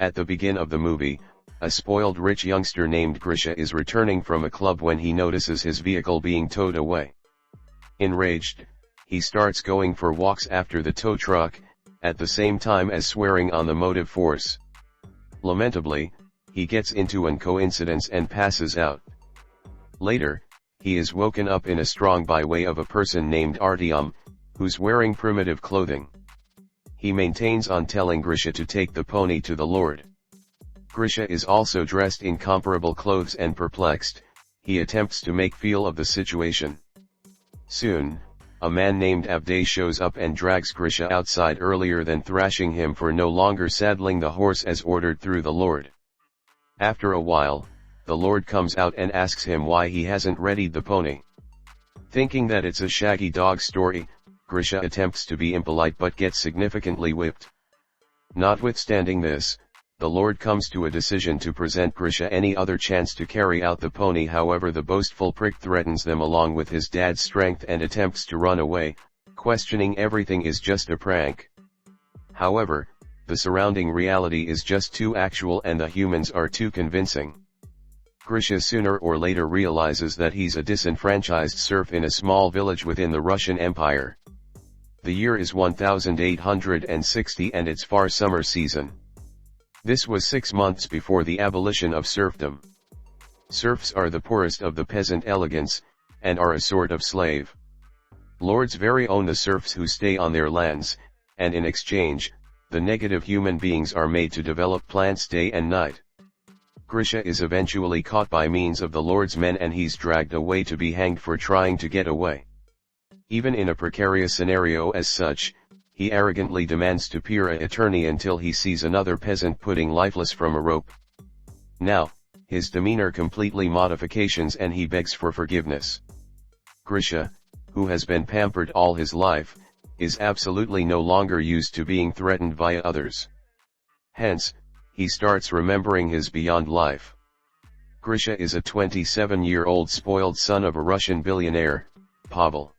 At the begin of the movie, a spoiled rich youngster named Grisha is returning from a club when he notices his vehicle being towed away. Enraged, he starts going for walks after the tow truck, at the same time as swearing on the motive force. Lamentably, he gets into an coincidence and passes out. Later, he is woken up in a strong by way of a person named Artyom, who's wearing primitive clothing. He maintains on telling Grisha to take the pony to the Lord. Grisha is also dressed in comparable clothes and perplexed, he attempts to make feel of the situation. Soon, a man named Avday shows up and drags Grisha outside earlier than thrashing him for no longer saddling the horse as ordered through the Lord. After a while, the Lord comes out and asks him why he hasn't readied the pony. Thinking that it's a shaggy dog story, Grisha attempts to be impolite but gets significantly whipped. Notwithstanding this, the Lord comes to a decision to present Grisha any other chance to carry out the pony. However, the boastful prick threatens them along with his dad's strength and attempts to run away, questioning everything is just a prank. However, the surrounding reality is just too actual and the humans are too convincing. Grisha sooner or later realizes that he's a disenfranchised serf in a small village within the Russian Empire. The year is 1860 and it's far summer season. This was 6 months before the abolition of serfdom. Serfs are the poorest of the peasant elegants, and are a sort of slave. Lords very own the serfs who stay on their lands, and in exchange, the negative human beings are made to develop plants day and night. Grisha is eventually caught by means of the Lord's men and he's dragged away to be hanged for trying to get away. Even in a precarious scenario as such, he arrogantly demands to peer an attorney until he sees another peasant putting lifeless from a rope. Now, his demeanor completely modifications and he begs for forgiveness. Grisha, who has been pampered all his life, is absolutely no longer used to being threatened via others. Hence, he starts remembering his beyond life. Grisha is a 27-year-old spoiled son of a Russian billionaire, Pavel.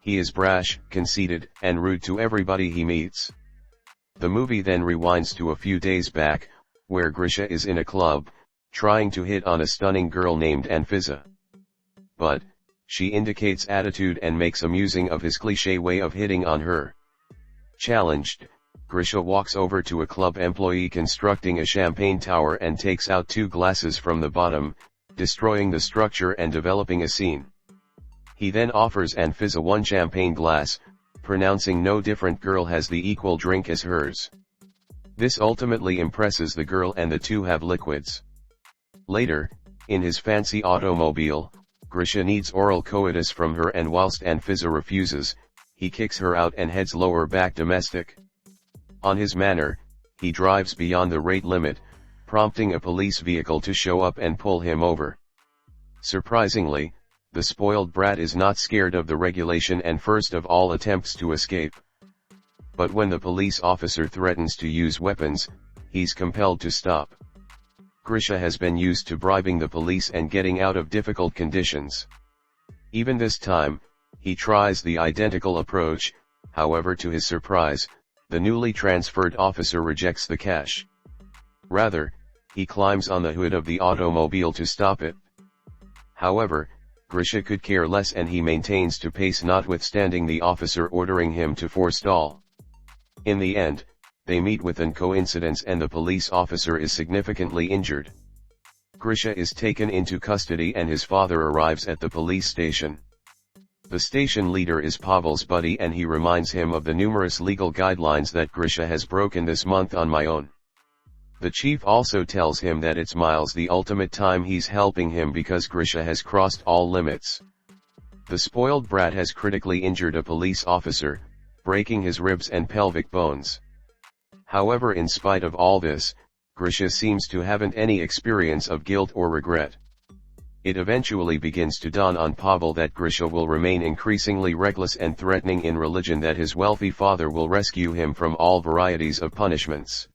He is brash, conceited, and rude to everybody he meets. The movie then rewinds to a few days back, where Grisha is in a club, trying to hit on a stunning girl named Anfisa. But, she indicates attitude and makes amusing of his cliché way of hitting on her. Challenged, Grisha walks over to a club employee constructing a champagne tower and takes out 2 glasses from the bottom, destroying the structure and developing a scene. He then offers Anfisa 1 champagne glass, pronouncing no different girl has the equal drink as hers. This ultimately impresses the girl and the two have liquids. Later, in his fancy automobile, Grisha needs oral coitus from her and whilst Anfisa refuses, he kicks her out and heads lower back domestic. On his manner, he drives beyond the rate limit, prompting a police vehicle to show up and pull him over. Surprisingly, the spoiled brat is not scared of the regulation and first of all attempts to escape. But when the police officer threatens to use weapons, he's compelled to stop. Grisha has been used to bribing the police and getting out of difficult conditions. Even this time, he tries the identical approach, however to his surprise, the newly transferred officer rejects the cash. Rather, he climbs on the hood of the automobile to stop it. However, Grisha could care less and he maintains to pace notwithstanding the officer ordering him to forestall. In the end, they meet with an coincidence and the police officer is significantly injured. Grisha is taken into custody and his father arrives at the police station. The station leader is Pavel's buddy and he reminds him of the numerous legal guidelines that Grisha has broken this month on my own. The chief also tells him that it's Miles the ultimate time he's helping him because Grisha has crossed all limits. The spoiled brat has critically injured a police officer, breaking his ribs and pelvic bones. However, in spite of all this, Grisha seems to haven't any experience of guilt or regret. It eventually begins to dawn on Pavel that Grisha will remain increasingly reckless and threatening in religion, that his wealthy father will rescue him from all varieties of punishments.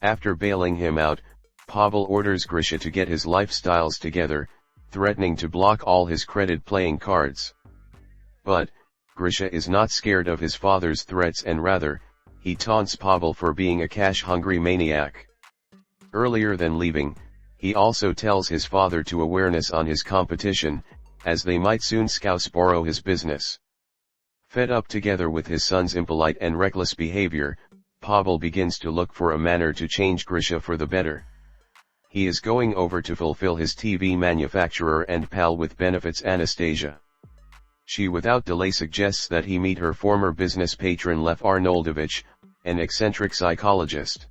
After bailing him out, Pavel orders Grisha to get his lifestyles together, threatening to block all his credit playing cards. But, Grisha is not scared of his father's threats and rather, he taunts Pavel for being a cash-hungry maniac. Earlier than leaving, he also tells his father to awareness on his competition, as they might soon borrow his business. Fed up together with his son's impolite and reckless behavior, Pavel begins to look for a manner to change Grisha for the better. He is going over to fulfill his TV manufacturer and pal with benefits Anastasia. She without delay suggests that he meet her former business patron Lev Arnoldovich, an eccentric psychologist.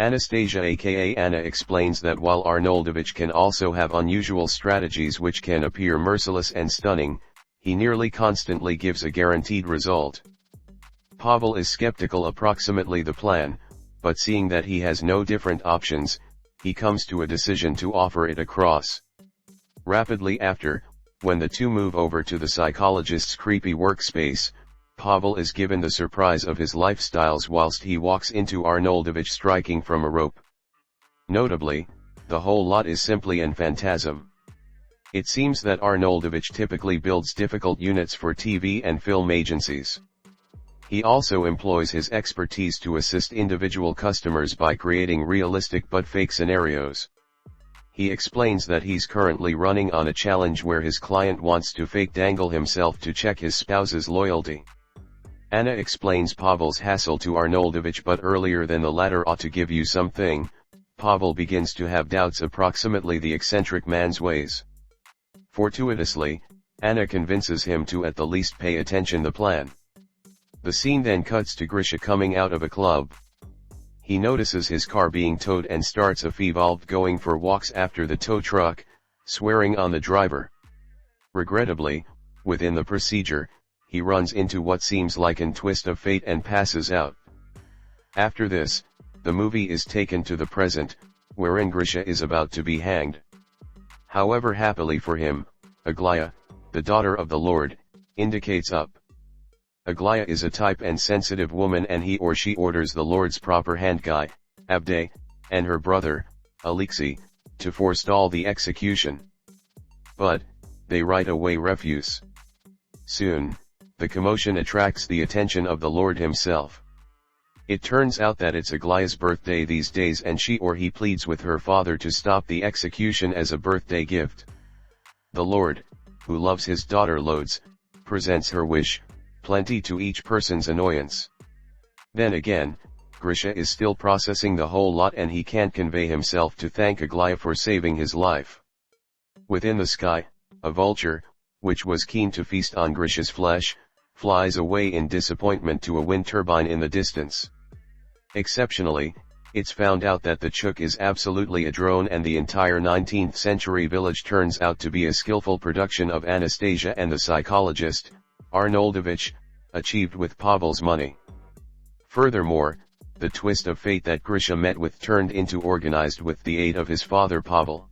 Anastasia aka Anna explains that while Arnoldovich can also have unusual strategies which can appear merciless and stunning, he nearly constantly gives a guaranteed result. Pavel is skeptical approximately the plan, but seeing that he has no different options, he comes to a decision to offer it across. Rapidly after, when the two move over to the psychologist's creepy workspace, Pavel is given the surprise of his lifestyles whilst he walks into Arnoldovich striking from a rope. Notably, the whole lot is simply an phantasm. It seems that Arnoldovich typically builds difficult units for TV and film agencies. He also employs his expertise to assist individual customers by creating realistic but fake scenarios. He explains that he's currently running on a challenge where his client wants to fake dangle himself to check his spouse's loyalty. Anna explains Pavel's hassle to Arnoldovich, but earlier than the latter ought to give you something, Pavel begins to have doubts approximately the eccentric man's ways. Fortuitously, Anna convinces him to at the least pay attention the plan. The scene then cuts to Grisha coming out of a club. He notices his car being towed and starts a evolved going for walks after the tow truck, swearing on the driver. Regrettably, within the procedure, he runs into what seems like a twist of fate and passes out. After this, the movie is taken to the present, wherein Grisha is about to be hanged. However, happily for him, Aglaya, the daughter of the Lord, indicates up. Aglaya is a type and sensitive woman, and he or she orders the Lord's proper hand guy, Abdey, and her brother, Alexei, to forestall the execution. But, they right away refuse. Soon, the commotion attracts the attention of the Lord himself. It turns out that it's Aglaya's birthday these days, and she or he pleads with her father to stop the execution as a birthday gift. The Lord, who loves his daughter loads, presents her wish, plenty to each person's annoyance. Then again, Grisha is still processing the whole lot, and he can't convey himself to thank Aglaya for saving his life. Within the sky, a vulture, which was keen to feast on Grisha's flesh, flies away in disappointment to a wind turbine in the distance. Exceptionally, it's found out that the chook is absolutely a drone, and the entire 19th century village turns out to be a skillful production of Anastasia and the psychologist, Arnoldovich, achieved with Pavel's money. Furthermore, the twist of fate that Grisha met with turned into organized with the aid of his father Pavel.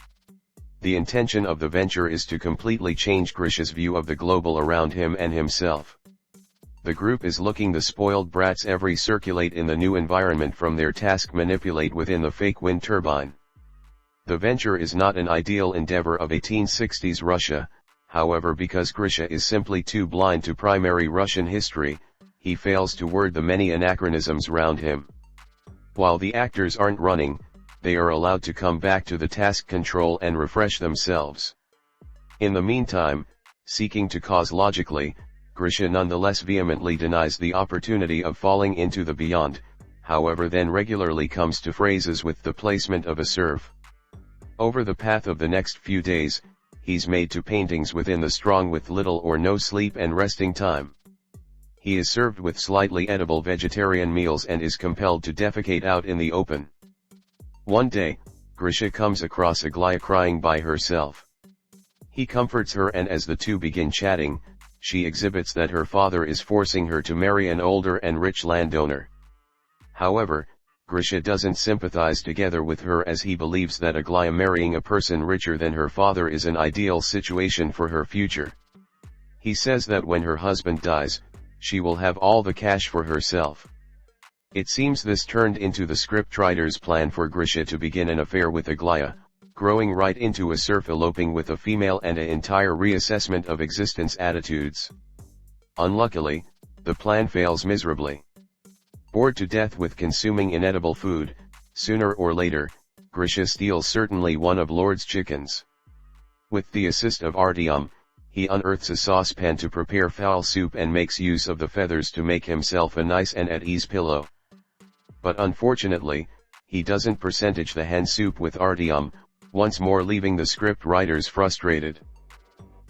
The intention of the venture is to completely change Grisha's view of the global around him and himself. The group is looking the spoiled brats every circulate in the new environment from their task manipulate within the fake wind turbine. The venture is not an ideal endeavor of 1860s Russia, however, because Grisha is simply too blind to primary Russian history, he fails to word the many anachronisms round him. While the actors aren't running, they are allowed to come back to the task control and refresh themselves. In the meantime, seeking to cause logically, Grisha nonetheless vehemently denies the opportunity of falling into the beyond, however then regularly comes to phrases with the placement of a serve. Over the path of the next few days, he's made to paintings within the strong with little or no sleep and resting time. He is served with slightly edible vegetarian meals and is compelled to defecate out in the open. One day, Grisha comes across Aglaya crying by herself. He comforts her, and as the two begin chatting, she exhibits that her father is forcing her to marry an older and rich landowner. However, Grisha doesn't sympathize together with her, as he believes that Aglaya marrying a person richer than her father is an ideal situation for her future. He says that when her husband dies, she will have all the cash for herself. It seems this turned into the scriptwriter's plan for Grisha to begin an affair with Aglaya, growing right into a surf eloping with a female and an entire reassessment of existence attitudes. Unluckily, the plan fails miserably. Bored to death with consuming inedible food, sooner or later, Grisha steals certainly one of Lord's chickens. With the assist of Artyom, he unearths a saucepan to prepare fowl soup and makes use of the feathers to make himself a nice and at ease pillow. But unfortunately, he doesn't percentage the hen soup with Artyom, once more leaving the script writers frustrated.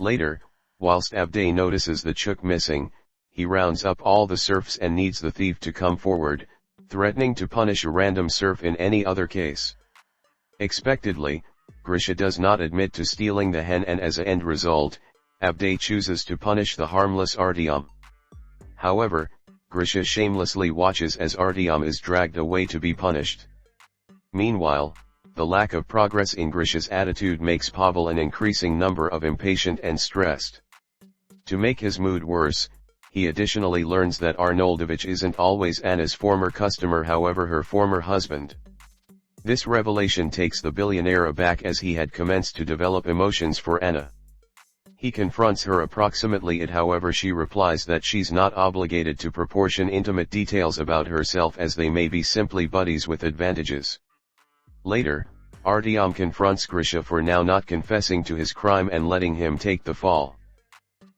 Later, whilst Avdey notices the chook missing, he rounds up all the serfs and needs the thief to come forward, threatening to punish a random serf in any other case. Expectedly, Grisha does not admit to stealing the hen, and as an end result, Avdey chooses to punish the harmless Artyom. However, Grisha shamelessly watches as Artyom is dragged away to be punished. Meanwhile, the lack of progress in Grisha's attitude makes Pavel an increasing number of impatient and stressed. To make his mood worse, he additionally learns that Arnoldovich isn't always Anna's former customer, however her former husband. This revelation takes the billionaire aback, as he had commenced to develop emotions for Anna. He confronts her approximately it, however she replies that she's not obligated to proportion intimate details about herself, as they may be simply buddies with advantages. Later, Artyom confronts Grisha for now not confessing to his crime and letting him take the fall.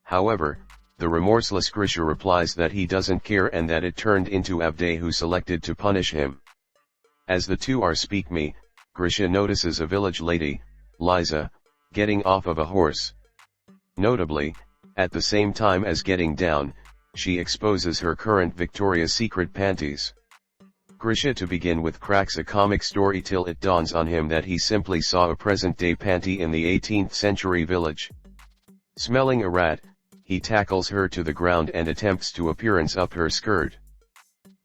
However, the remorseless Grisha replies that he doesn't care and that it turned into Avdey who selected to punish him. As the two are speak me, Grisha notices a village lady, Liza, getting off of a horse. Notably, at the same time as getting down, she exposes her current Victoria's Secret panties. Grisha to begin with cracks a comic story till it dawns on him that he simply saw a present-day panty in the 18th century village. Smelling a rat, he tackles her to the ground and attempts to appearance up her skirt.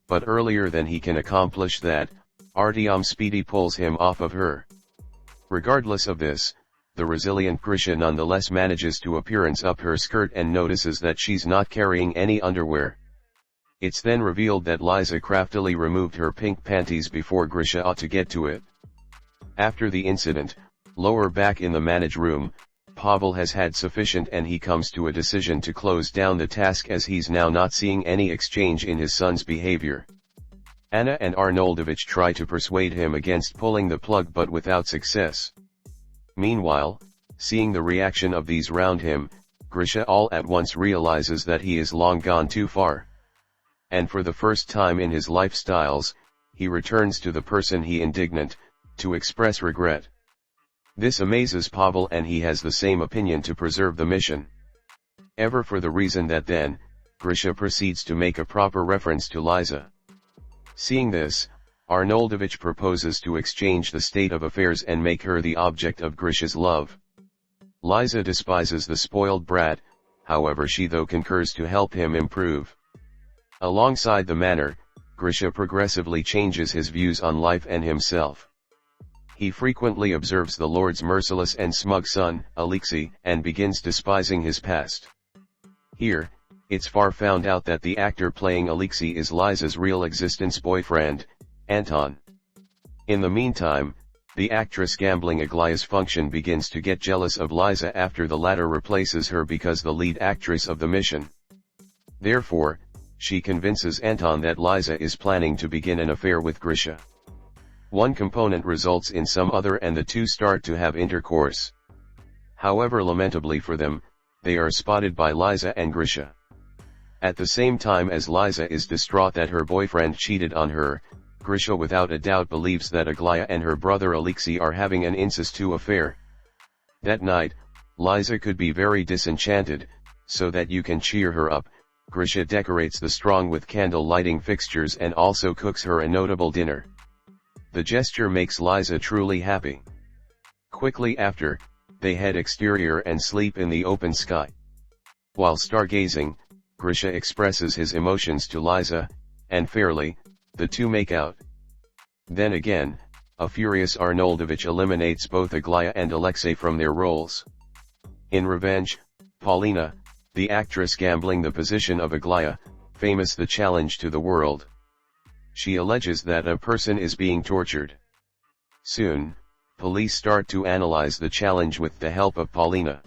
But earlier than he can accomplish that, Artyom speedy pulls him off of her. Regardless of this, the resilient Grisha nonetheless manages to appearance up her skirt and notices that she's not carrying any underwear. It's then revealed that Liza craftily removed her pink panties before Grisha ought to get to it. After the incident, lower back in the manage room, Pavel has had sufficient and he comes to a decision to close down the task, as he's now not seeing any exchange in his son's behavior. Anna and Arnoldovich try to persuade him against pulling the plug, but without success. Meanwhile, seeing the reaction of these round him, Grisha all at once realizes that he is long gone too far. And for the first time in his lifestyles, he returns to the person he indignant, to express regret. This amazes Pavel, and he has the same opinion to preserve the mission. Ever for the reason that then, Grisha proceeds to make a proper reference to Liza. Seeing this, Arnoldovich proposes to exchange the state of affairs and make her the object of Grisha's love. Liza despises the spoiled brat, however she though concurs to help him improve. Alongside the manner, Grisha progressively changes his views on life and himself. He frequently observes the Lord's merciless and smug son, Alexei, and begins despising his past. Here, it's far found out that the actor playing Alexei is Liza's real existence boyfriend, Anton. In the meantime, the actress gambling Aglaya's function begins to get jealous of Liza after the latter replaces her because the lead actress of the mission. Therefore, she convinces Anton that Liza is planning to begin an affair with Grisha. One component results in some other and the two start to have intercourse. However, lamentably for them, they are spotted by Liza and Grisha. At the same time as Liza is distraught that her boyfriend cheated on her, Grisha without a doubt believes that Aglaya and her brother Alexei are having an incestuous affair. That night, Liza could be very disenchanted, so that you can cheer her up, Grisha decorates the strong with candle lighting fixtures and also cooks her a notable dinner. The gesture makes Liza truly happy. Quickly after, they head exterior and sleep in the open sky. While stargazing, Grisha expresses his emotions to Liza, and fairly, the two make out. Then again, a furious Arnoldovich eliminates both Aglaya and Alexei from their roles. In revenge, Paulina, the actress gambling the position of Aglaya, famous the challenge to the world. She alleges that a person is being tortured. Soon, police start to analyze the challenge with the help of Paulina.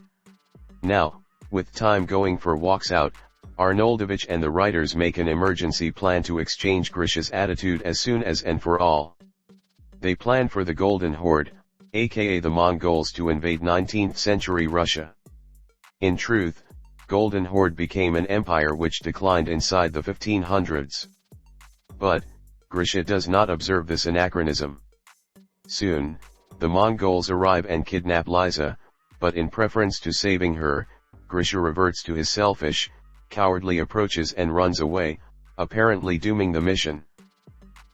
Now, with time going for walks out, Arnoldovich and the writers make an emergency plan to exchange Grisha's attitude as soon as and for all. They plan for the Golden Horde, aka the Mongols, to invade 19th century Russia. In truth, Golden Horde became an empire which declined inside the 1500s. But, Grisha does not observe this anachronism. Soon, the Mongols arrive and kidnap Liza, but in preference to saving her, Grisha reverts to his selfish, cowardly approaches and runs away, apparently dooming the mission.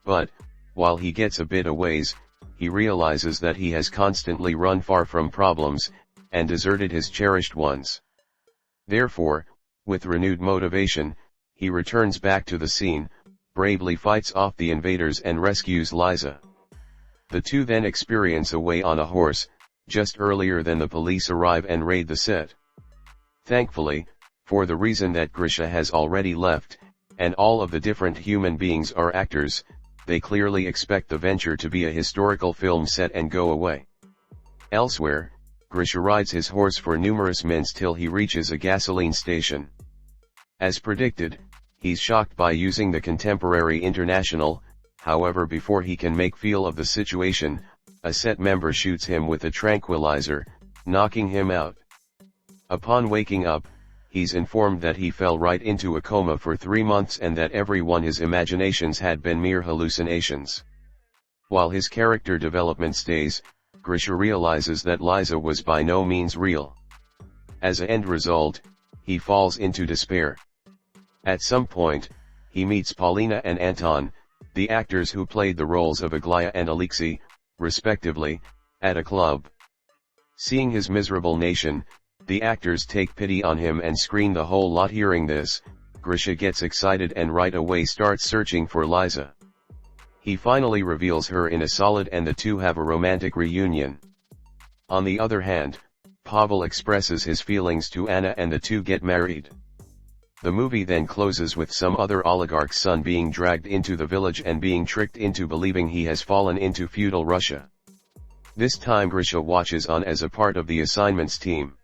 But, while he gets a bit a ways, he realizes that he has constantly run far from problems, and deserted his cherished ones. Therefore, with renewed motivation, he returns back to the scene, bravely fights off the invaders and rescues Liza. The two then experience away on a horse, just earlier than the police arrive and raid the set. Thankfully, for the reason that Grisha has already left, and all of the different human beings are actors, they clearly expect the venture to be a historical film set and go away. Elsewhere, Grisha rides his horse for numerous minutes till he reaches a gasoline station. As predicted, he's shocked by using the contemporary International, however before he can make feel of the situation, a set member shoots him with a tranquilizer, knocking him out. Upon waking up, he's informed that he fell right into a coma for 3 months and that his imaginations had been mere hallucinations. While his character development stays, Grisha realizes that Liza was by no means real. As an end result, he falls into despair. At some point, he meets Paulina and Anton, the actors who played the roles of Aglaya and Alexei, respectively, at a club. Seeing his miserable nation, the actors take pity on him and screen the whole lot. Hearing this, Grisha gets excited and right away starts searching for Liza. He finally reveals her in a solid and the two have a romantic reunion. On the other hand, Pavel expresses his feelings to Anna and the two get married. The movie then closes with some other oligarch's son being dragged into the village and being tricked into believing he has fallen into feudal Russia. This time Grisha watches on as a part of the assignments team.